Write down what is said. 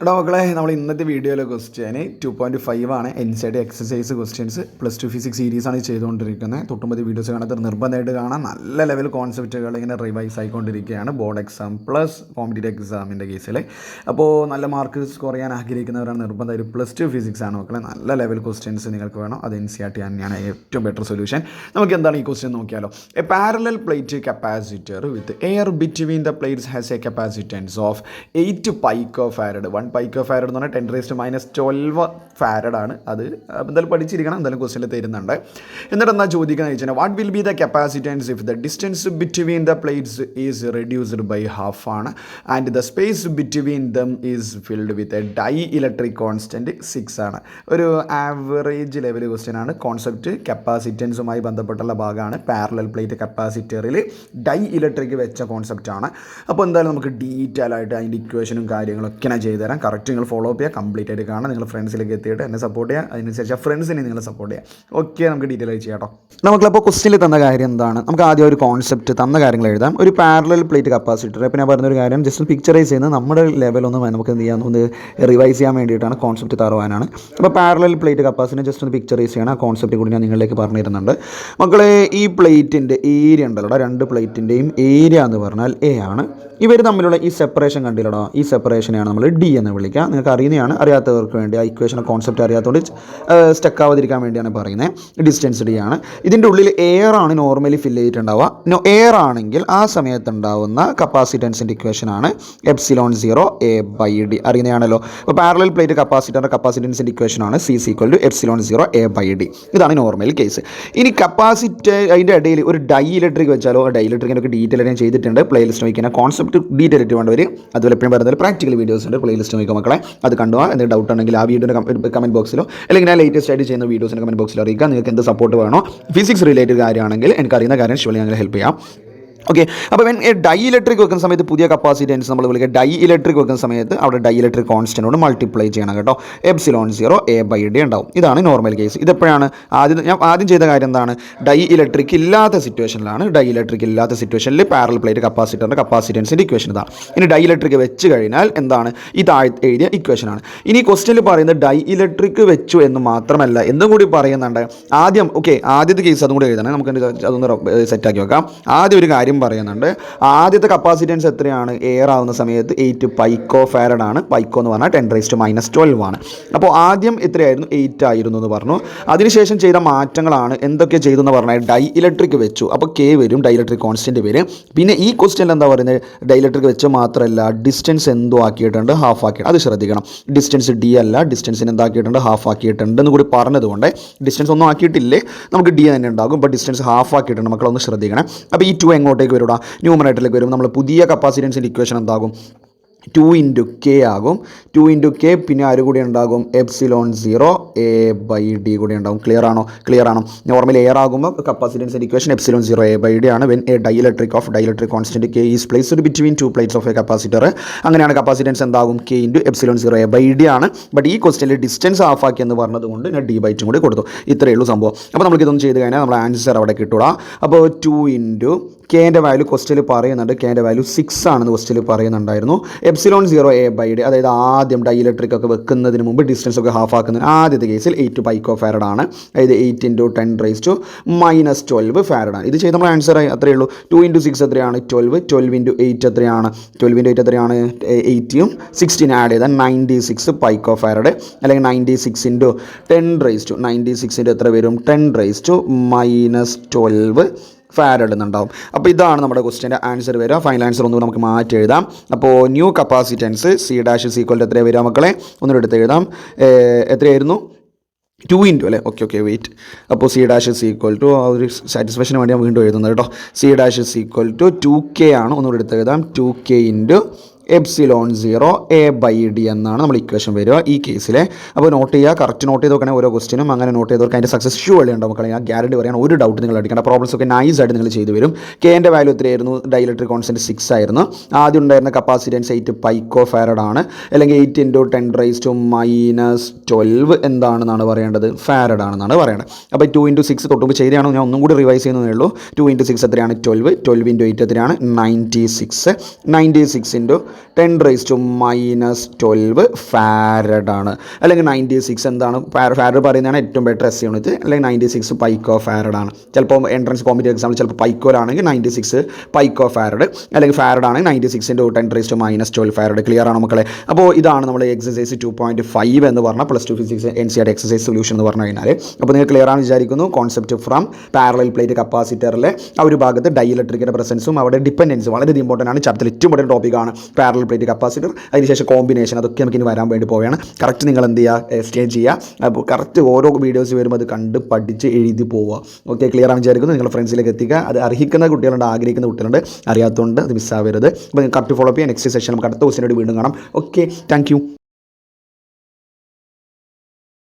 എടാ മക്കളെ, നമ്മൾ ഇന്നത്തെ വീഡിയോയിലെ ക്വസ്റ്റ്യൻ 2.5 ആണ്. NCERT എക്സസൈസ് ക്വസ്റ്റ്യൻസ് +2 ഫിസിക്സ് സീരീസാണ് ചെയ്തുകൊണ്ടിരിക്കുന്നത്. തൊട്ടുമ്പതി വീഡിയോസ് കാണാത്ത നിർബന്ധമായിട്ട് കാണാൻ നല്ല ലെവൽ കോൺസെപ്റ്റുകൾ ഇങ്ങനെ റിവൈസ് ആയിക്കൊണ്ടിരിക്കുകയാണ്. ബോർഡ് എക്സാം പ്ലസ് കോമ്പറ്റീറ്റീവ് എക്സാമിൻ്റെ കേസിൽ. അപ്പോൾ നല്ല മാർക്ക് സ്കോർ ചെയ്യാൻ ആഗ്രഹിക്കുന്നവരാണ് നിർബന്ധമായിട്ട് +2 ഫിസിക്സ് ആണ് മക്കളെ. നല്ല ലെവൽ ക്വസ്റ്റ്യൻസ് നിങ്ങൾക്ക് വേണം. അത് NCERT തന്നെയാണ് ഏറ്റവും ബെറ്റർ സൊല്യൂഷൻ. നമുക്ക് എന്താണ് ഈ ക്വസ്റ്റ്യൻ നോക്കിയാലോ. A parallel plate capacitor with air between the plates has A capacitance of 8 picofarad. 1 picofarad എന്ന് പറഞ്ഞാൽ 10⁻12 farad ആണ്. അത് എന്തായാലും പഠിച്ചിരിക്കണം, എന്തായാലും ക്വസ്റ്റ്യനിൽ തരുന്നുണ്ട്. എന്നിട്ട് എന്താ ചോദിക്കുന്നത് വെച്ചാൽ what will be the capacitance if the distance between the plates is reduced by half ആണ് and the space between them is filled with a dielectric constant 6 ആണ്. ഒരു ആവറേജ് ലെവൽ ക്വസ്റ്റ്യൻ ആണ്. കോൺസെപ്റ്റ് കപ്പാസിറ്റൻസുമായി ബന്ധപ്പെട്ടുള്ള ഭാഗമാണ്. Parallel plate കപ്പാസിറ്ററിൽ dielectric വെച്ച കോൺസെപ്റ്റാണ്. അപ്പോൾ എന്തായാലും നമുക്ക് ഡീറ്റെയിൽ ആയിട്ട് അതിൻ്റെ ഇക്വേഷനും കാര്യങ്ങളൊക്കെ ഞാൻ ചെയ്തുതരാം. കറക്റ്റ് നിങ്ങൾ ഫോളോ അപ്പ് ചെയ്യുക, കംപ്ലീറ്റ് ആയിട്ട് കാണാം. നിങ്ങൾ ഫ്രണ്ട്സിലേക്ക് എത്തിയിട്ട് എന്നെ സപ്പോർട്ട് ചെയ്യുക, അതിനനുസരിച്ച് ഫ്രണ്ട്സിനെ നിങ്ങൾ സപ്പോർട്ട് ചെയ്യുക. ഓക്കെ, നമുക്ക് ഡീറ്റെയിൽ ആയി ചെയ്യാം കേട്ടോ. നമുക്കപ്പോൾ ക്വസ്റ്റ്യനിൽ തന്ന കാര്യം എന്താണ്? നമുക്ക് ആദ്യം ഒരു കോൺസെപ്റ്റ് തന്ന കാര്യങ്ങൾ എഴുതാം. ഒരു പാരലൽ പ്ലേറ്റ് കപ്പാസിറ്റർ. ഇപ്പോൾ ഞാൻ പറഞ്ഞൊരു കാര്യം ജസ്റ്റ് പിക്ചറൈസ് ചെയ്യുന്നത് നമ്മുടെ ലെവലൊന്നും നമുക്ക് എന്ത് ചെയ്യാൻ ഒന്ന് റിവൈസ് ചെയ്യാൻ വേണ്ടിയിട്ടാണ്, കോൺസെപ്റ്റ് തരുവാനാണ്. അപ്പോൾ പാരലൽ പ്ലേറ്റ് കപ്പാസിറ്റർ ജസ്റ്റ് ഒന്ന് പിക്ചറൈസ് ചെയ്യണം. ആ കോൺസെപ്റ്റ് കൂടി ഞാൻ നിങ്ങളിലേക്ക് പറഞ്ഞു തരുന്നുണ്ട്. മക്കളെ, ഈ പ്ലേറ്റിൻ്റെ ഏരിയ ഉണ്ടല്ലോ, രണ്ട് പ്ലേറ്റിൻ്റെയും ഏരിയ എന്ന് പറഞ്ഞാൽ A ആണ്. ഇവർ തമ്മിലുള്ള ഈ സെപ്പറേഷൻ കണ്ടില്ലടോ, ഈ സെപ്പറേഷനെയാണ് നമ്മൾ D എന്ന് വിളിക്കുക. നിങ്ങൾക്ക് അറിയുന്നതാണ്, അറിയാത്തവർക്ക് വേണ്ടി ആ ഇക്വേഷൻ കോൺസെപ്റ്റ് അറിയാത്തതുകൊണ്ട് സ്റ്റക്ക് ആവാതിരിക്കാൻ വേണ്ടിയാണ് പറയുന്നത്. ഡിസ്റ്റൻസ് D ആണ്. ഇതിൻ്റെ ഉള്ളിൽ എയർ ആണ് നോർമലി ഫില്ല് ചെയ്തിട്ടുണ്ടാവുക. എയർ ആണെങ്കിൽ ആ സമയത്ത് ഉണ്ടാവുന്ന കപ്പാസിറ്റൻസിൻ്റെ ഇക്വേഷനാണ് ε0 A/D. അറിയുന്നതാണല്ലോ. അപ്പോൾ പാരലൽ പ്ലേറ്റ് കപ്പാസിറ്ററിൻ്റെ കപ്പാസിറ്റൻസിൻ്റെ ഇക്വേഷനാണ് C ε0 A/D. ഇതാണ് നോർമൽ കേസ്. ഇനി കപ്പാസിറ്റർ അതിൻ്റെ ഇടയിൽ ഒരു ഡൈ ഇലക്ട്രിക് വെച്ചാലോ, ഡൈ ഇലക്ട്രിക്കിൻ്റെ ഒക്കെ ഡീറ്റെയിൽ ഞാൻ ചെയ്തിട്ടുണ്ട്. പ്ലേലിസ്റ്റ് വയ്ക്കുന്ന കോൺസെപ്റ്റ് ഡീറ്റെയിൽ ആയിട്ട് വേണ്ടവർ അതുപോലെ എപ്പോഴും പറയുന്നത് പ്രാക്ടിക്കൽ വീഡിയോസ് ഉണ്ട്. പ്ലേലിസ്റ്റ് നോക്കുക മക്കളെ, അത് കണ്ടുപോകാം. എന്തെങ്കിലും ഡൗട്ട് ഉണ്ടെങ്കിൽ ആ വീഡിയോയുടെ കമൻറ്റ് ബോക്സിലോ അല്ലെങ്കിൽ ഞാൻ ലേറ്റസ്റ്റ് ആയിട്ട് ചെയ്യുന്ന വീഡിയോസിൻ്റെ കമൻറ്റ് ബോക്സിലോ അറിയിക്കുക. നിങ്ങൾക്ക് എന്ത് സപ്പോർട്ട് വേണോ, ഫിസിക്സ് റിലേറ്റഡ് കാര്യമാണെങ്കിൽ എനിക്കറിയുന്ന കാര്യം ഷുവലി ഞങ്ങൾ ഹെൽപ്പ് ചെയ്യാം. ഓക്കെ, അപ്പോൾ ഡൈ ഇലക്ട്രിക് വെക്കുന്ന സമയത്ത് പുതിയ കപ്പാസിറ്റൻസ് നമ്മൾ വിളിക്കുക. ഡൈ ഇലക്ട്രിക് വെക്കുന്ന സമയത്ത് അവിടെ ഡൈ ഇലക്ട്രിക് കോൺസ്റ്റൻറ്റോട് മൾട്ടിപ്ലൈ ചെയ്യണം കേട്ടോ. ε0 A/D ഉണ്ടാവും. ഇതാണ് നോർമൽ കേസ്. ഇതെപ്പോഴാണ് ഞാൻ ആദ്യം ചെയ്ത കാര്യം എന്താണ്? ഡൈ ഇലക്ട്രിക് ഇല്ലാത്ത സിറ്റുവേഷനിലാണ്. ഡൈ ഇലക്ട്രിക് ഇല്ലാത്ത സിറ്റുവേഷനിൽ പാരലൽ പ്ലേറ്റ് കപ്പാസിറ്ററിൻ്റെ കപ്പാസിറ്റൻസിൻ്റെ ഇക്വേഷൻ ഇതാണ്. ഇനി ഡൈ ഇലക്ട്രിക് വെച്ച് കഴിഞ്ഞാൽ എന്താണ്? ഈ താഴെ എഴുതിയ ഇക്വേഷനാണ്. ഇനി ക്വസ്റ്റ്യനിൽ പറയുന്നത് ഡൈ ഇലക്ട്രിക് വെച്ചു എന്ന് മാത്രമല്ല, എന്നും കൂടി പറയുന്നുണ്ട്. ആദ്യം ആദ്യത്തെ കേസ് അതും കൂടി എഴുതണം. നമുക്ക് അതൊന്ന് സെറ്റാക്കി വെക്കാം. ആദ്യം ഒരു കാര്യം പറയുന്നുണ്ട്. ആദ്യത്തെ കപ്പാസിറ്റൻസ് എത്രയാണ്? എയർ ആവുന്ന സമയത്ത് 8 picofarad ആണ്. പൈക്കോ എന്ന് പറഞ്ഞാൽ 10⁻12 ആണ്. അപ്പോൾ ആദ്യം എത്രയായിരുന്നു? 8 ആയിരുന്നു എന്ന് പറഞ്ഞു. അതിനുശേഷം ചെയ്ത മാറ്റങ്ങളാണ് എന്തൊക്കെ ചെയ്തു എന്ന് പറഞ്ഞാൽ ഡൈ ഇലക്ട്രിക് വെച്ചു. അപ്പോൾ K വരും, ഡൈ ഇലക്ട്രിക് കോൺസ്റ്റൻറ്റ് വരും. പിന്നെ ഈ ക്വസ്റ്റ്യനിൽ എന്താ പറയുന്നത്? ഡൈ ഇലക്ട്രിക് വെച്ച് മാത്രമല്ല, ഡിസ്റ്റൻസ് എന്തോ ആക്കിയിട്ടുണ്ട്, ഹാഫ് ആക്കി. അത് ശ്രദ്ധിക്കണം. ഡിസ്റ്റൻസ് D അല്ല, ഡിസ്റ്റൻസിന് എന്താക്കിയിട്ടുണ്ട്? ഹാഫ് ആക്കിയിട്ടുണ്ട് എന്ന് കൂടി പറഞ്ഞതുകൊണ്ട് ഡിസ്റ്റൻസ് ഒന്നും ആക്കിയിട്ടില്ലേ, നമുക്ക് D തന്നെ ഉണ്ടാകും. ഇപ്പോൾ ഡിസ്റ്റൻസ് ഹാഫ് ആക്കിയിട്ടുണ്ട്. മക്കളൊന്ന് ശ്രദ്ധിക്കണം. അപ്പോൾ ഈ 2 എങ്ങോട്ടേക്ക് വരും? ന്യൂമറേറ്ററിലേക്ക് വരും. നമ്മൾ പുതിയ കപ്പാസിറ്റൻസിൻ്റെ ഇക്വേഷൻ എന്താകും? 2 × K ആകും. 2 × K പിന്നെ ആര് കൂടി ഉണ്ടാകും? ε0 A/D കൂടി ഉണ്ടാകും. ക്ലിയർ ആണോ? നോർമൽ എയർ ആകുമ്പോൾ കപ്പാസിറ്റൻസിൻ്റെ ഇക്വേഷൻ ε0 A/D ആണ്. When a dielectric constant K is placed between 2 plates of a capacitor. അങ്ങനെയാണ് കപ്പാസിറ്റൻസ് എന്താകും? K × ε0 A/D ആണ്. ബട്ട് ഈ ക്വസ്റ്റ്യനിൽ ഡിസ്റ്റൻസ് ഹാഫ് ആക്കി എന്ന് പറഞ്ഞതുകൊണ്ട് ഞാൻ D/2 കൂടി കൊടുത്തു. ഇത്രയേ ഉള്ളൂ സംഭവം. അപ്പോൾ നമുക്കിതൊന്നും ചെയ്ത് കഴിഞ്ഞാൽ നമ്മൾ ആൻസർ അവിടെ കിട്ടുക. അപ്പോൾ 2 × Kൻ്റെ വാല്യൂ ക്വസ്റ്റ്യനിൽ പറയുന്നുണ്ട്. Kൻ്റെ വാല്യൂ 6 ആണെന്ന് ക്വസ്റ്റ്യനിൽ പറയുന്നുണ്ടായിരുന്നു. ε0 A/D, അതായത് ആദ്യം ഡൈ ഇലക്ട്രിക് ഒക്കെ വെക്കുന്നതിന് മുമ്പ് ഡിസ്റ്റൻസ് ഒക്കെ ഹാഫ് ആക്കുന്നതിന് ആദ്യത്തെ കേസിൽ 8 picofarad ആണ്. അതായത് 8 × 10⁻12 farad ആണ്. ഇത് ചെയ്ത് നമ്മൾ ആൻസർ ആയി. അത്രയേ ഉള്ളൂ. 2 × 6 എത്രയാണ്? 12. 12 × 8 എത്രയാണ്? 12 × 8 എത്രയാണ്? 80 ഉം 16 ആഡ് ചെയ്താൽ 96 picofarad. അല്ലെങ്കിൽ 96 × 10⁻96 എത്ര വരും? 10⁻12 farad എന്നുണ്ടാവും. അപ്പോൾ ഇതാണ് നമ്മുടെ ക്വസ്റ്റ്യൻ്റെ ആൻസർ വരിക. ഫൈനൽ ആൻസർ ഒന്നും നമുക്ക് മാറ്റി എഴുതാം. അപ്പോൾ ന്യൂ കപ്പാസിറ്റൻസ് C' എത്രയാണ് വരിക മക്കളെ? ഒന്നുകൂടെ എടുത്ത് എഴുതാം. എത്രയായിരുന്നു? 2 × അല്ലേ? Okay wait. അപ്പോൾ C' ആ ഒരു സാറ്റിസ്ഫാക്ഷന് വേണ്ടി ഞാൻ വീണ്ടും എഴുതുന്നത് കേട്ടോ. C' 2K ആണ്. ഒന്നുകൂടെ എടുത്ത് എഴുതാം. 2K × ε0 A/D എന്നാണ് നമ്മൾ ഇക്വേഷൻ വരിക ഈ കേസിലെ. അപ്പോൾ നോട്ട് ചെയ്യുക, കറക്റ്റ് നോട്ട് ചെയ്ത് നോക്കണേ ഓരോ ക്വസ്റ്റിനും. അങ്ങനെ നോട്ട് ചെയ്തവർക്ക് അതിൻ്റെ സക്സസ് ഷുവലി ഉണ്ടാവും മക്കളെ. ഞാൻ ഗ്യാരണ്ടി പറയാൻ ഒരു ഡൗട്ട് നിങ്ങൾ അടിക്കേണ്ട. പ്രോബ്ലംസ് ഒക്കെ നൈസ് ആയിട്ട് നിങ്ങൾ ചെയ്തു വരും. Kൻ്റെ വാല്യൂ എത്രയായിരുന്നു? ഡൈ ഇലക്ട്രിക് കോൺസ്റ്റൻറ്റ് 6 ആയിരുന്നു. ആദ്യം ഉണ്ടായിരുന്ന കപ്പാസിറ്റൻസ് 8 picofarad ആണ്. അല്ലെങ്കിൽ 8 × 10⁻12 എന്താണെന്നാണ് പറയേണ്ടത്? ഫാരഡ് ആണെന്നാണ് പറയേണ്ടത്. അപ്പോൾ 2 × 6 തൊട്ടുമ്പോൾ ചെയ്തതാണോ? ഞാൻ ഒന്നും കൂടി റിവൈസ് ചെയ്യുന്നതേ ഉള്ളൂ. 2 × 6 എത്രയാണ്? 12. 12 × 8 എത്രയാണ്? 96. 96 × 10⁻⁻12 ഫാരഡാണ്. അല്ലെങ്കിൽ 96 എന്താണ് ഫാരഡ് പറയുന്നതാണ് ഏറ്റവും ബെറ്റർ എസ് യൂണിറ്റ്. അല്ലെങ്കിൽ 96 പൈക്കോ ഫാരഡാണ്. ചിലപ്പോൾ എൻട്രൻസ് കോമ്പറ്റീവ് എക്സാമിൽ ചിലപ്പോൾ പൈക്കോലാണെങ്കിൽ 96 പൈക്കോ ഫാരഡ്, അല്ലെങ്കിൽ ഫാരഡ് ആണെങ്കിൽ 96 10⁻12 ഫാരഡ്. ക്ലിയർ ആണ് മക്കളെ? അപ്പോൾ ഇതാണ് നമ്മൾ എക്സസൈസ് 2.5 എന്ന് പറഞ്ഞാൽ +2 ഫിസിക്സ് NCERT എക്സസൈസ് സൊല്യൂഷൻ എന്ന് പറഞ്ഞു കഴിഞ്ഞാൽ. അപ്പോൾ നിങ്ങൾ ക്ലിയർ ആണെന്ന് വിചാരിക്കുന്നു. കോൺസെപ്റ്റ് ഫ്രം പാരലൽ പ്ലേറ്റ് കപ്പാസിറ്ററിലെ ആ ഒരു ഭാഗത്ത് ഡൈഇലക്ട്രിക്കിൻ്റെ പ്രസൻസും അവിടെ ഡിപ്പെൻഡൻസ് വളരെ ഇമ്പോർട്ടൻ്റ് ആണ്. ചാപ്റ്ററിൽ ഏറ്റവും ഇമ്പോർട്ടൻറ്റ് ടോപ്പിക്കാണ് പാരലൽ പ്ലേറ്റ് കപ്പാസിറ്റർ. അതിനുശേഷം കോമ്പിനേഷൻ, അതൊക്കെ നമുക്ക് ഇനി വരാൻ വേണ്ടി പോവുകയാണ്. കറക്റ്റ് നിങ്ങൾ എന്ത് ചെയ്യുക, സ്റ്റേ ചെയ്യുക. അപ്പോൾ കറക്റ്റ് ഓരോ വീഡിയോസ് വരുമ്പോൾ അത് കണ്ട് പഠിച്ച് എഴുതി പോവുക. ഓക്കെ, ക്ലിയർ ആണ് വിചാരിക്കുന്നു. നിങ്ങൾ ഫ്രണ്ട്സിലേക്ക് എത്തിക്കുക. അത് അർഹിക്കുന്ന കുട്ടികളുണ്ട്, ആഗ്രഹിക്കുന്ന കുട്ടികളുണ്ട്, അറിയാത്തതുകൊണ്ട് അത് മിസ്സാവരുത്. അപ്പോൾ നിങ്ങൾ കറക്റ്റ് ഫോളോ ചെയ്യുക. നെക്സ്റ്റ് സെഷൻ നമുക്ക് അടുത്ത ക്വസ്റ്റിനോട് വീണ്ടും കാണാം. Okay, thank you.